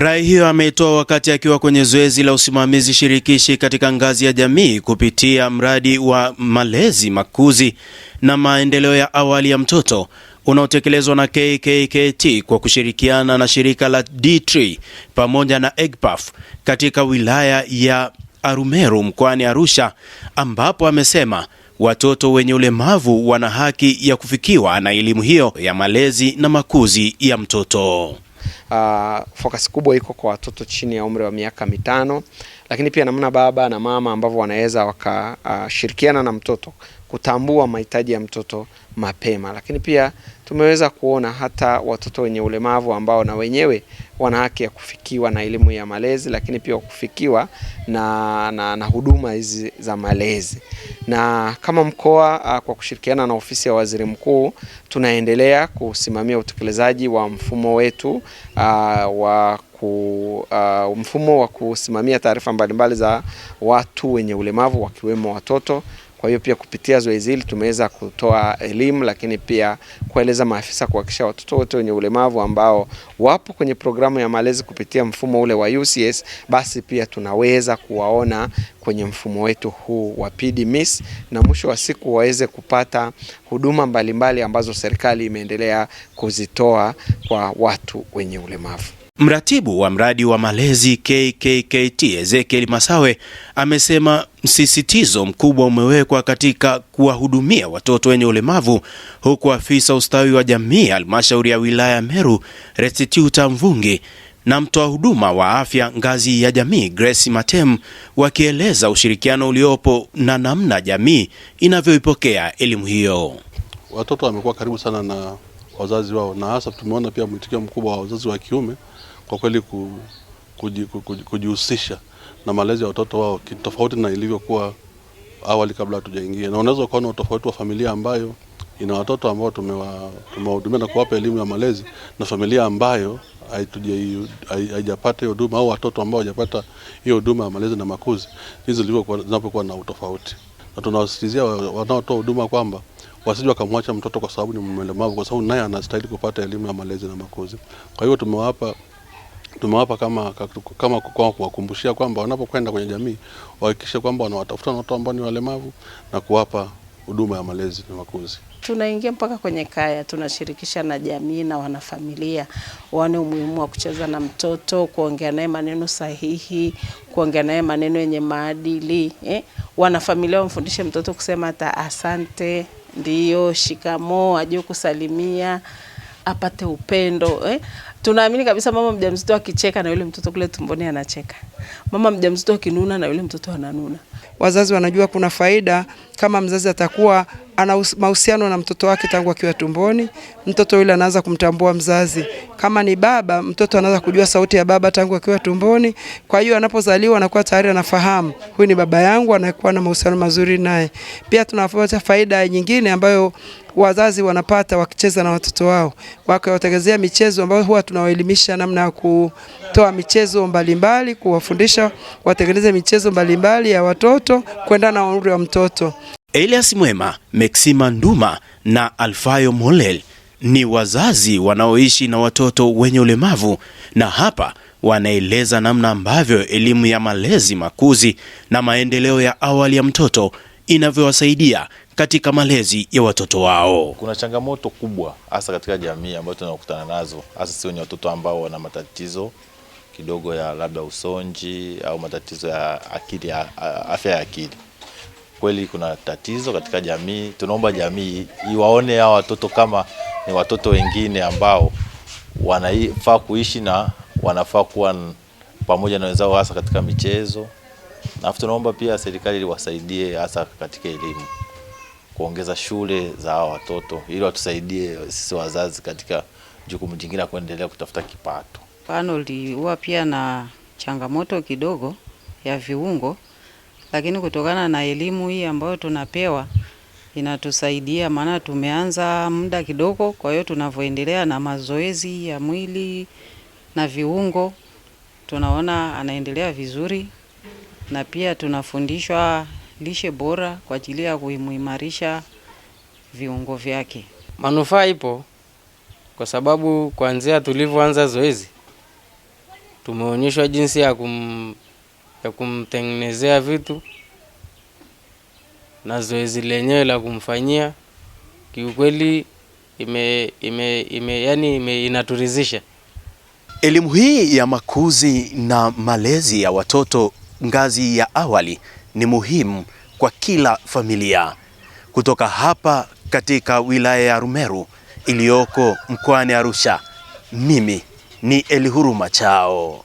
Rai hiyo ameitoa wakati akiwa kwenye zoezi la usimamizi shirikishi katika ngazi ya jamii kupitia mradi wa malezi, makuzi na maendeleo ya awali ya mtoto unaotekelezwa na KKKT kwa kushirikiana na shirika la D3 pamoja na EGPAF katika wilaya ya Arumeru mkoani Arusha, ambapo amesema watoto wenye ulemavu wana haki ya kufikiwa na elimu hiyo ya malezi na makuzi ya mtoto. Focus kubwa iko kwa watoto chini ya umri wa miaka 5, lakini pia namna baba na mama ambao wanaweza wakashirikiana na mtoto kutambua mahitaji ya mtoto mapema. Lakini pia tumeweza kuona hata watoto wenye ulemavu ambao na wenyewe wana haki ya kufikiwa na elimu ya malezi, lakini pia kufikiwa na huduma hizi za malezi. Na kama mkoa kwa kushirikiana na ofisi ya Waziri Mkuu tunaendelea kusimamia utekelezaji wa mfumo wetu mfumo wa kusimamia taarifa mbalimbali za watu wenye ulemavu wakiwemo watoto. Kwa hiyo pia kupitia zoezi hili tumeweza kutoa elimu, lakini pia kueleza maafisa kuhakikisha watoto wote wenye ulemavu ambao wapo kwenye programu ya malezi kupitia mfumo ule wa UCS, basi pia tunaweza kuwaona kwenye mfumo wetu huu wa PDMIS, na mwisho wa siku waweze kupata huduma mbalimbali ambazo serikali imeendelea kuzitoa kwa watu wenye ulemavu. Mratibu wa mradi wa malezi KKKT Ezekiel Masawe amesema msisitizo mkubwa umewekwa katika kuwahudumia watoto wenye ulemavu, huku afisa ustawi wa jamii halmashauri ya wilaya Meru Restituta Mvungi na mtoa huduma wa afya ngazi ya jamii Grace Matem wakieleza ushirikiano uliopo na namna jamii inavyoipokea elimu hiyo. Watoto wamekuwa karibu sana na wazazi wao, na hasa tumeona pia mwitikio mkubwa wa wazazi wa kiume kwa kweli kujihusisha na malezi ya watoto wao tofauti na ilivyokuwa awali kabla hatujaingia. Na unaweza kuona utofauti wa familia ambayo ina watoto ambao tumewahudumia na kuwapa elimu ya malezi na familia ambayo haijapata hiyo huduma, au watoto ambao hawajapata hiyo huduma ya malezi na makuzi. Hizo zinapokuwa na utofauti. Na tunawasisitizia wanaotoa huduma kwamba wasije wakamwacha mtoto kwa sababu ni mlemavu, kwa sababu naye anastahili kupata elimu ya malezi na makuzi. Kwa hiyo tumewapa kama kuwakumbushia kwamba wanapokwenda kwenye jamii wahakikishe kwamba wanawatafuta watoto ambao ni walemavu na kuwapa huduma ya malezi na makuzi. Tunaingia mpaka kwenye kaya, tunashirikisha na jamii na wanafamilia waone umuhimu wa kucheza na mtoto, kuongea naye maneno sahihi, kuongea naye maneno yenye maadili. Wanafamilia wamfundishe mtoto kusema hata asante, ndio, shikamoo, ajue kusalimia, apate upendo. Tunaamini kabisa mama mjamzito akicheka na yule mtoto kule tumboni anacheka. Mama mjamzito akinuna na yule mtoto ananuna. Wazazi wanajua kuna faida kama mzazi atakuwa ana mahusiano na mtoto wake tangu akiwa tumboni. Mtoto yule anaanza kumtambua mzazi. Kama ni baba, mtoto anaanza kujua sauti ya baba tangu akiwa tumboni. Kwa hiyo anapozaliwa anakuwa tayari anafahamu huyu ni baba yangu, anakuwa na mahusiano mazuri naye. Pia tunapata faida nyingine ambayo wazazi wanapata wakicheza na watoto wao. Wakiwategezea michezo ambayo huwa tunawaelimisha namna ya kutoa michezo mbalimbali, kuwafundisha watengeneze michezo mbalimbali ya watoto kwenda na umri wa mtoto. Elias Mwema, Maxima Nduma na Alfayo Molel ni wazazi wanaoishi na watoto wenye ulemavu, na hapa wanaeleza namna ambavyo elimu ya malezi, makuzi na maendeleo ya awali ya mtoto inavyowasaidia katika malezi ya watoto wao. Kuna changamoto kubwa hasa katika jamii ambayo tunakutana nazo, hasa sisi wenye watoto ambao wana matatizo kidogo ya labda usonji au matatizo ya akili, afya ya akili. Kweli kuna tatizo katika jamii. Tunaomba jamii iwaone hao watoto kama ni watoto wengine ambao wanafaa kuishi na wanafaa kuwa pamoja na wenzao hasa katika michezo. Na tunaomba pia serikali iwasaidie hasa katika elimu, kuongeza shule za hao watoto ili watusaidie sisi wazazi katika jukumu jingine kuendelea kutafuta kipato. Arnold huwa pia na changamoto kidogo ya viungo, lakini kutokana na elimu hii ambayo tunapewa inatusaidia, maana tumeanza muda kidogo. Kwa hiyo tunavyoendelea na mazoezi ya mwili na viungo tunaona anaendelea vizuri, na pia tunafundishwa lishe bora kwa ajili ya kuimarisha viungo vyake. Manufaa ipo kwa sababu kuanzia tulivyoanza zoezi tumeonyeshwa jinsi ya kumtengenezea vitu na zoezi lenyewe la kumfanyia. Kiukweli inaturidhisha. Elimu hii ya makuzi na malezi ya watoto ngazi ya awali ni muhimu kwa kila familia. Kutoka hapa katika wilaya ya Rumeru iliyoko mkoani Arusha, mimi ni Elihuru Machao.